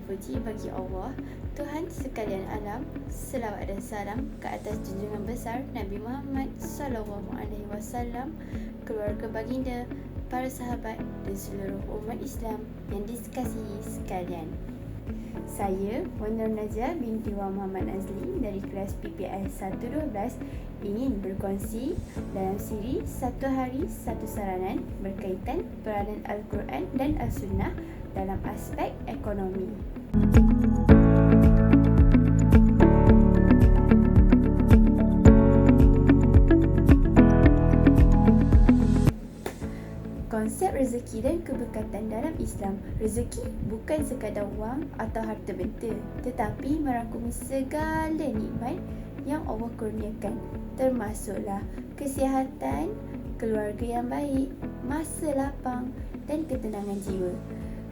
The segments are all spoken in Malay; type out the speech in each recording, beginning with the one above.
terpuji bagi Allah, Tuhan sekalian alam. Selawat dan salam ke atas junjungan besar Nabi Muhammad SAW, keluarga baginda, para sahabat dan seluruh umat Islam yang dikasihi sekalian. Saya, Wan Nur Najah binti Wan Muhammad Azli dari kelas PPI 112 ingin berkongsi dalam siri Satu Hari Satu Saranan berkaitan peranan Al-Quran dan As-Sunnah dalam aspek ekonomi. Konsep rezeki dan keberkatan dalam Islam. Rezeki bukan sekadar wang atau harta benda, tetapi merangkumi segala nikmat yang Allah kurniakan, termasuklah kesihatan, keluarga yang baik, masa lapang dan ketenangan jiwa.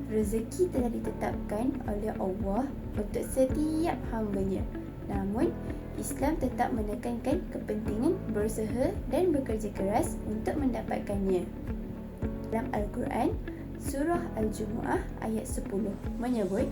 Rezeki telah ditetapkan oleh Allah untuk setiap hamba-Nya. Namun, Islam tetap menekankan kepentingan berusaha dan bekerja keras untuk mendapatkannya. Dalam Al-Quran, Surah Al-Jumu'ah ayat 10 menyebut,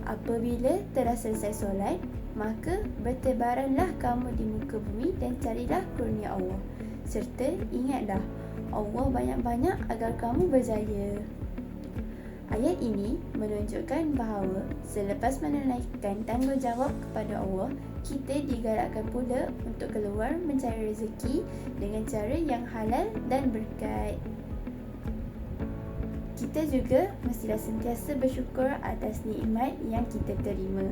apabila telah selesai solat, maka bertebaranlah kamu di muka bumi dan carilah kurnia Allah. Serta ingatlah Allah banyak-banyak agar kamu berjaya. Ayat ini menunjukkan bahawa selepas menunaikan tanggungjawab kepada Allah, kita digalakkan pula untuk keluar mencari rezeki dengan cara yang halal dan berkat. Kita juga mestilah sentiasa bersyukur atas nikmat yang kita terima.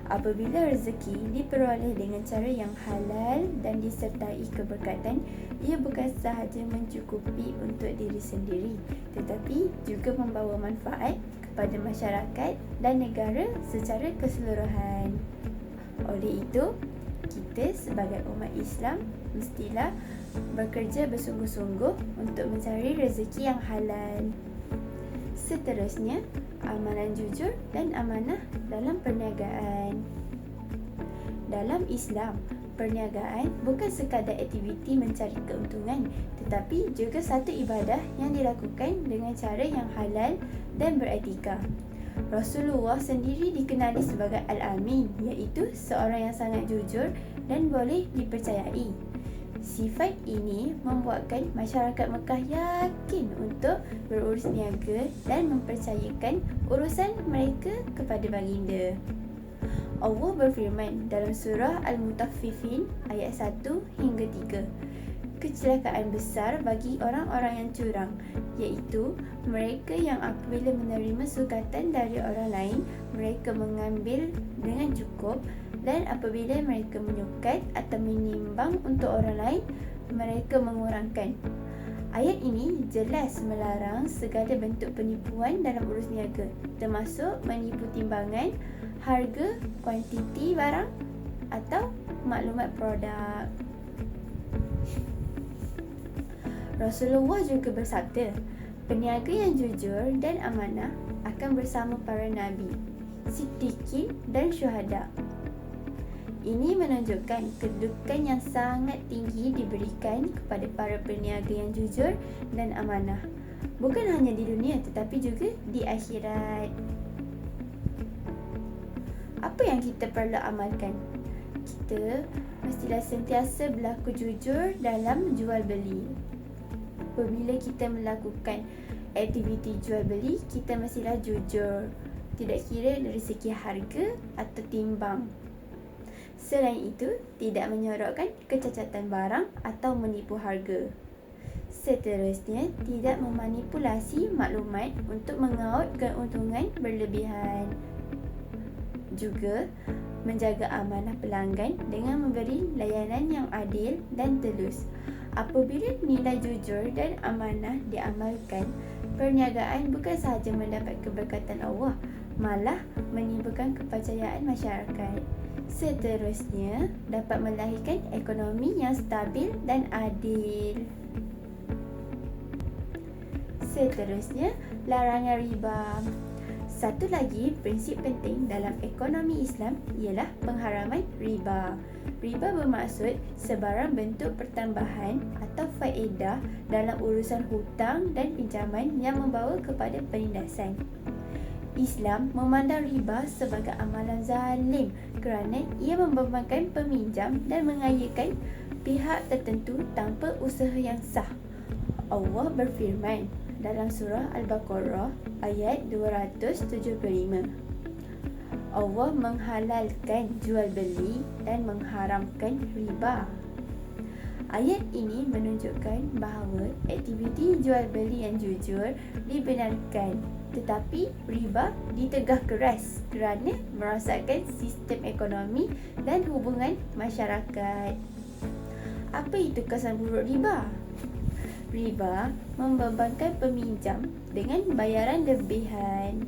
Apabila rezeki diperoleh dengan cara yang halal dan disertai keberkatan, ia bukan sahaja mencukupi untuk diri sendiri, tetapi juga membawa manfaat kepada masyarakat dan negara secara keseluruhan. Oleh itu, kita sebagai umat Islam mestilah bekerja bersungguh-sungguh untuk mencari rezeki yang halal. Seterusnya, amalan jujur dan amanah dalam perniagaan. Dalam Islam, perniagaan bukan sekadar aktiviti mencari keuntungan, tetapi juga satu ibadah yang dilakukan dengan cara yang halal dan beretika. Rasulullah sendiri dikenali sebagai Al-Amin, iaitu seorang yang sangat jujur dan boleh dipercayai. Sifat ini membuatkan masyarakat Mekah yakin untuk berurus niaga dan mempercayakan urusan mereka kepada baginda. Allah berfirman dalam surah Al-Mutaffifin ayat 1 hingga 3. Kecelakaan besar bagi orang-orang yang curang, iaitu mereka yang apabila menerima sukatan dari orang lain, mereka mengambil dengan cukup, dan apabila mereka menyukat atau menimbang untuk orang lain, mereka mengurangkan. Ayat ini jelas melarang segala bentuk penipuan dalam urus niaga, termasuk menipu timbangan, harga, kuantiti barang atau maklumat produk. Rasulullah juga bersabda, peniaga yang jujur dan amanah akan bersama para nabi, siddiqin dan syuhada. Ini menunjukkan kedudukan yang sangat tinggi diberikan kepada para peniaga yang jujur dan amanah, bukan hanya di dunia tetapi juga di akhirat. Apa yang kita perlu amalkan? Kita mestilah sentiasa berlaku jujur dalam jual beli. Apabila kita melakukan aktiviti jual beli, kita mestilah jujur, tidak kira dari segi harga atau timbang. Selain itu, tidak menyorokkan kecacatan barang atau menipu harga. Seterusnya, tidak memanipulasi maklumat untuk mengaut keuntungan berlebihan. Juga, menjaga amanah pelanggan dengan memberi layanan yang adil dan telus. Apabila nilai jujur dan amanah diamalkan, perniagaan bukan sahaja mendapat keberkatan Allah, malah menimbulkan kepercayaan masyarakat. Seterusnya, dapat melahirkan ekonomi yang stabil dan adil. Seterusnya, larangan riba. Satu lagi prinsip penting dalam ekonomi Islam ialah pengharaman riba. Riba bermaksud sebarang bentuk pertambahan atau faedah dalam urusan hutang dan pinjaman yang membawa kepada penindasan. Islam memandang riba sebagai amalan zalim kerana ia membebankan peminjam dan mengayakan pihak tertentu tanpa usaha yang sah. Allah berfirman dalam surah Al-Baqarah ayat 275. Allah menghalalkan jual beli dan mengharamkan riba. Ayat ini menunjukkan bahawa aktiviti jual beli yang jujur dibenarkan, tetapi riba ditegah keras kerana merosakkan sistem ekonomi dan hubungan masyarakat. Apa itu kesan buruk riba? Riba membebankan peminjam dengan bayaran lebihan.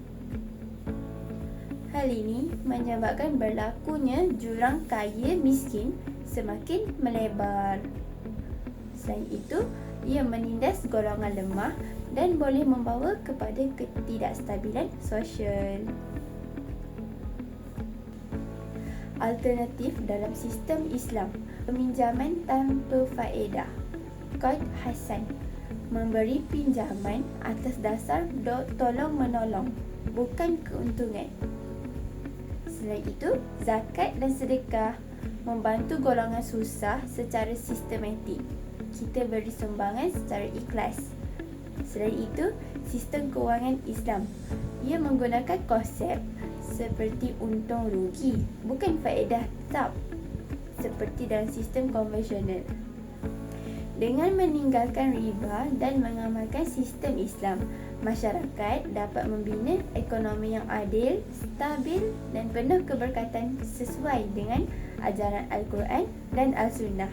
Hal ini menyebabkan berlakunya jurang kaya miskin semakin melebar. Selain itu, ia menindas golongan lemah dan boleh membawa kepada ketidakstabilan sosial. Alternatif dalam sistem Islam, peminjaman tanpa faedah. Qard Hasan, memberi pinjaman atas dasar tolong-menolong, bukan keuntungan. Selain itu, zakat dan sedekah membantu golongan susah secara sistematik. Kita beri sumbangan secara ikhlas. Selain itu, sistem kewangan Islam, ia menggunakan konsep seperti untung rugi, bukan faedah tetap seperti dalam sistem konvensional. Dengan meninggalkan riba dan mengamalkan sistem Islam, masyarakat dapat membina ekonomi yang adil, stabil dan penuh keberkatan sesuai dengan ajaran Al-Quran dan Al-Sunnah.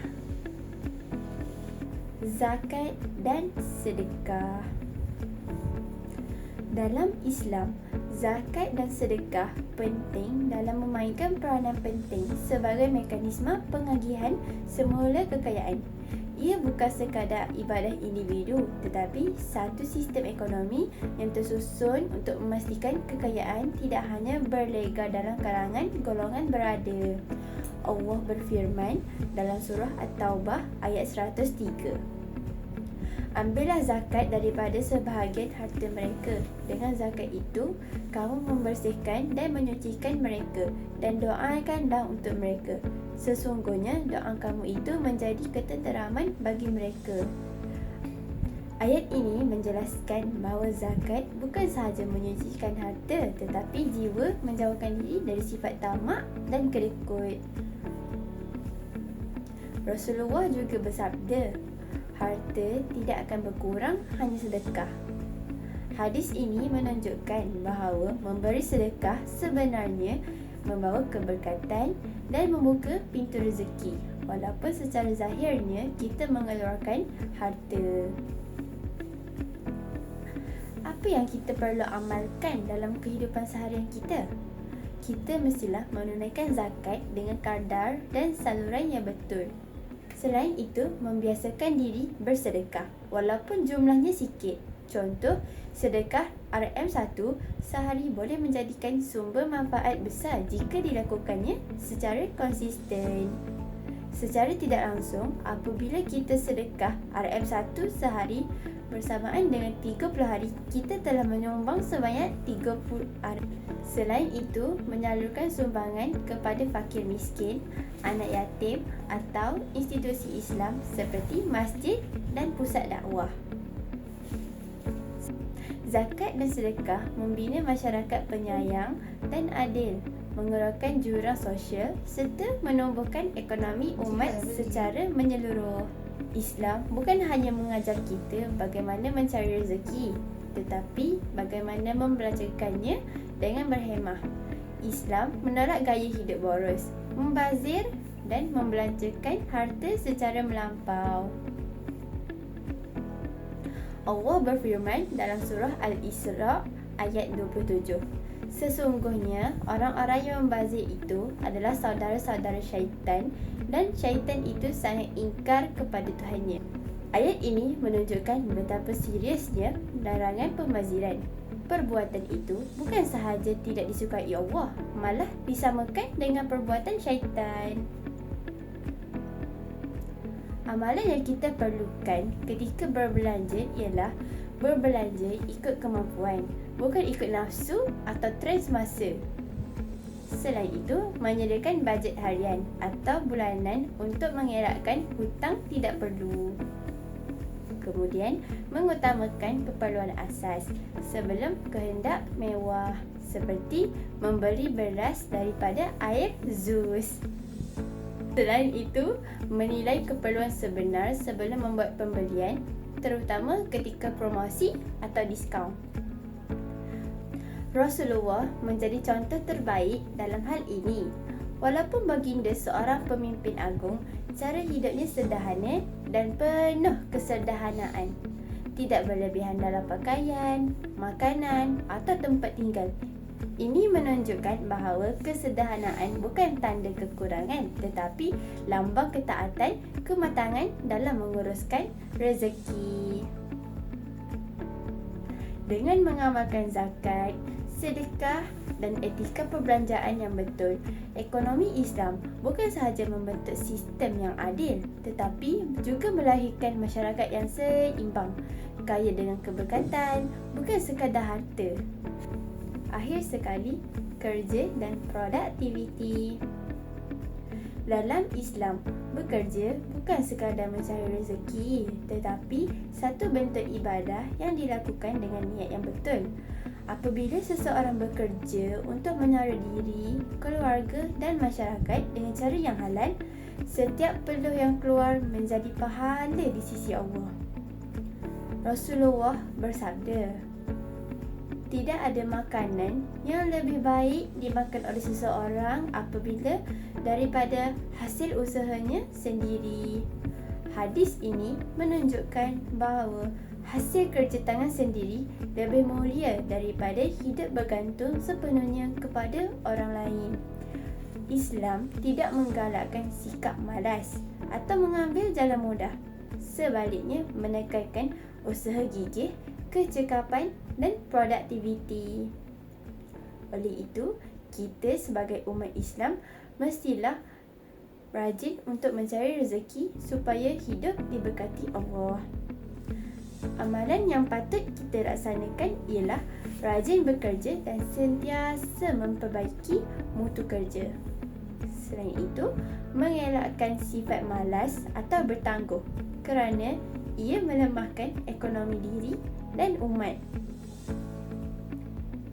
Zakat dan sedekah. Dalam Islam, zakat dan sedekah penting dalam memainkan peranan penting sebagai mekanisme pengagihan semula kekayaan. Ia bukan sekadar ibadah individu, tetapi satu sistem ekonomi yang tersusun untuk memastikan kekayaan tidak hanya berlega dalam kalangan golongan berada. Allah berfirman dalam surah At-Taubah ayat 103. Ambillah zakat daripada sebahagian harta mereka. Dengan zakat itu, kamu membersihkan dan menyucikan mereka dan doakanlah untuk mereka. Sesungguhnya doa kamu itu menjadi ketenteraman bagi mereka. Ayat ini menjelaskan bahawa zakat bukan sahaja menyucikan harta, tetapi jiwa menjauhkan diri dari sifat tamak dan kedekut. Rasulullah juga bersabda, harta tidak akan berkurang, hanya sedekah. Hadis ini menunjukkan bahawa memberi sedekah sebenarnya membawa keberkatan dan membuka pintu rezeki, walaupun secara zahirnya kita mengeluarkan harta. Apa yang kita perlu amalkan dalam kehidupan seharian kita? Kita mestilah menunaikan zakat dengan kadar dan saluran yang betul. Selain itu, membiasakan diri bersedekah walaupun jumlahnya sikit. Contoh, sedekah RM1 sehari boleh menjadikan sumber manfaat besar jika dilakukannya secara konsisten. Secara tidak langsung, apabila kita sedekah RM1 sehari bersamaan dengan 30 hari, kita telah menyumbang sebanyak 30 RM. Selain itu, menyalurkan sumbangan kepada fakir miskin, anak yatim atau institusi Islam seperti masjid dan pusat dakwah. Zakat dan sedekah membina masyarakat penyayang dan adil, mengeluarkan jurang sosial serta menumbuhkan ekonomi umat secara menyeluruh. Islam bukan hanya mengajar kita bagaimana mencari rezeki, tetapi bagaimana membelanjakannya dengan berhemah. Islam menolak gaya hidup boros, membazir dan membelanjakan harta secara melampau. Allah berfirman dalam surah Al-Isra ayat 27. Sesungguhnya orang-orang yang membazir itu adalah saudara-saudara syaitan dan syaitan itu sangat ingkar kepada Tuhannya. Ayat ini menunjukkan betapa seriusnya larangan pembaziran. Perbuatan itu bukan sahaja tidak disukai Allah, malah disamakan dengan perbuatan syaitan. Amalan yang kita perlukan ketika berbelanja ialah berbelanja ikut kemampuan, bukan ikut nafsu atau trend semasa. Selain itu, menyediakan bajet harian atau bulanan untuk mengelakkan hutang tidak perlu. Kemudian, mengutamakan keperluan asas sebelum kehendak mewah, seperti membeli beras daripada air Zeus. Selain itu, menilai keperluan sebenar sebelum membuat pembelian, terutama ketika promosi atau diskaun. Rasulullah menjadi contoh terbaik dalam hal ini. Walaupun baginda seorang pemimpin agung, cara hidupnya sederhana dan penuh kesederhanaan. Tidak berlebihan dalam pakaian, makanan atau tempat tinggal. Ini menunjukkan bahawa kesederhanaan bukan tanda kekurangan, tetapi lambang ketaatan, kematangan dalam menguruskan rezeki. Dengan mengamalkan zakat, sedekah dan etika perbelanjaan yang betul, ekonomi Islam bukan sahaja membentuk sistem yang adil, tetapi juga melahirkan masyarakat yang seimbang, kaya dengan keberkatan, bukan sekadar harta. Akhir sekali, kerja dan produktiviti. Dalam Islam, bekerja bukan sekadar mencari rezeki, tetapi satu bentuk ibadah yang dilakukan dengan niat yang betul. Apabila seseorang bekerja untuk menara diri, keluarga dan masyarakat dengan cara yang halal, setiap peluh yang keluar menjadi pahala di sisi Allah. Rasulullah bersabda, tidak ada makanan yang lebih baik dimakan oleh seseorang apabila daripada hasil usahanya sendiri. Hadis ini menunjukkan bahawa hasil kerja tangan sendiri lebih mulia daripada hidup bergantung sepenuhnya kepada orang lain. Islam tidak menggalakkan sikap malas atau mengambil jalan mudah. Sebaliknya, menekankan usaha gigih, kecekapan dan produktiviti. Oleh itu, kita sebagai umat Islam mestilah rajin untuk mencari rezeki supaya hidup diberkati Allah. Amalan yang patut kita laksanakan ialah rajin bekerja dan sentiasa memperbaiki mutu kerja. Selain itu, mengelakkan sifat malas atau bertangguh kerana ia melemahkan ekonomi diri dan umat.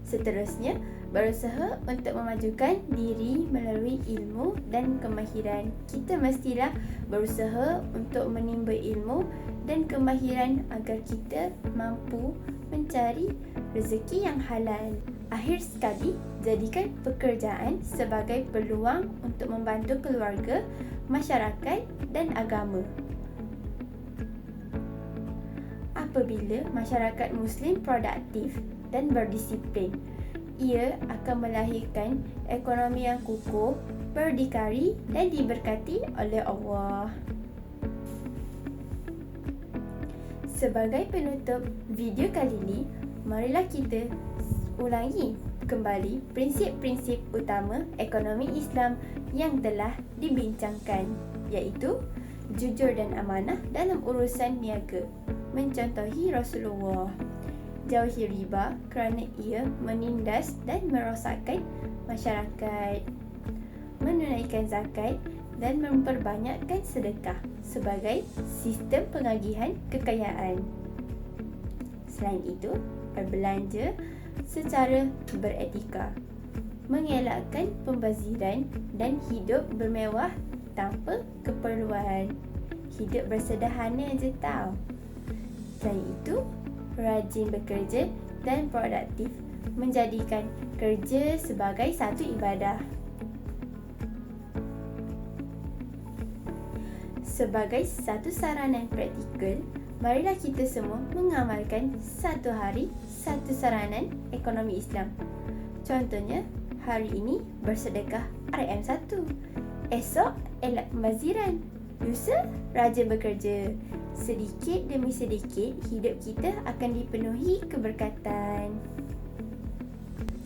Seterusnya, berusaha untuk memajukan diri melalui ilmu dan kemahiran. Kita mestilah berusaha untuk menimba ilmu dan kemahiran agar kita mampu mencari rezeki yang halal. Akhir sekali, jadikan pekerjaan sebagai peluang untuk membantu keluarga, masyarakat dan agama. Apabila masyarakat Muslim produktif dan berdisiplin, ia akan melahirkan ekonomi yang kukuh, berdikari dan diberkati oleh Allah. Sebagai penutup video kali ini, marilah kita ulangi kembali prinsip-prinsip utama ekonomi Islam yang telah dibincangkan, iaitu jujur dan amanah dalam urusan niaga, mencontohi Rasulullah. Jauhi riba kerana ia menindas dan merosakkan masyarakat. Menunaikan zakat dan memperbanyakkan sedekah sebagai sistem pengagihan kekayaan. Selain itu, berbelanja secara beretika, mengelakkan pembaziran dan hidup bermewah tanpa keperluan. Hidup bersederhana je tau. Selain itu, rajin bekerja dan produktif, menjadikan kerja sebagai satu ibadah. Sebagai satu saranan praktikal, marilah kita semua mengamalkan satu hari satu saranan ekonomi Islam. Contohnya, hari ini bersedekah RM1, esok elak pembaziran, lusa rajin bekerja. Sedikit demi sedikit, hidup kita akan dipenuhi keberkatan.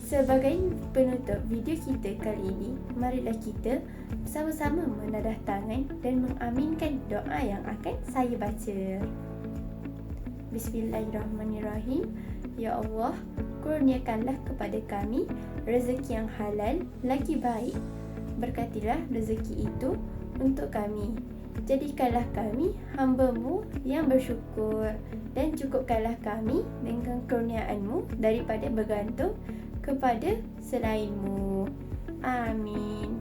Sebagai penutup video kita kali ini, marilah kita sama-sama menadah tangan dan mengaminkan doa yang akan saya baca. Bismillahirrahmanirrahim. Ya Allah, kurniakanlah kepada kami rezeki yang halal lagi baik. Berkatilah rezeki itu untuk kami. Jadikanlah kami hamba-Mu yang bersyukur, dan cukupkanlah kami dengan kurniaan-Mu daripada bergantung kepada selain-Mu. Amin.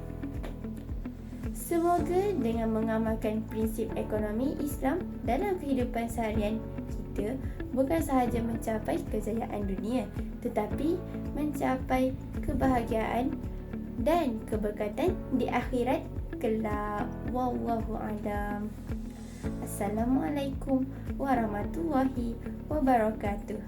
Semoga dengan mengamalkan prinsip ekonomi Islam dalam kehidupan seharian kita, bukan sahaja mencapai kejayaan dunia, tetapi mencapai kebahagiaan dan keberkatan di akhirat kelak. Wallahu a'lam. Assalamualaikum warahmatullahi wabarakatuh.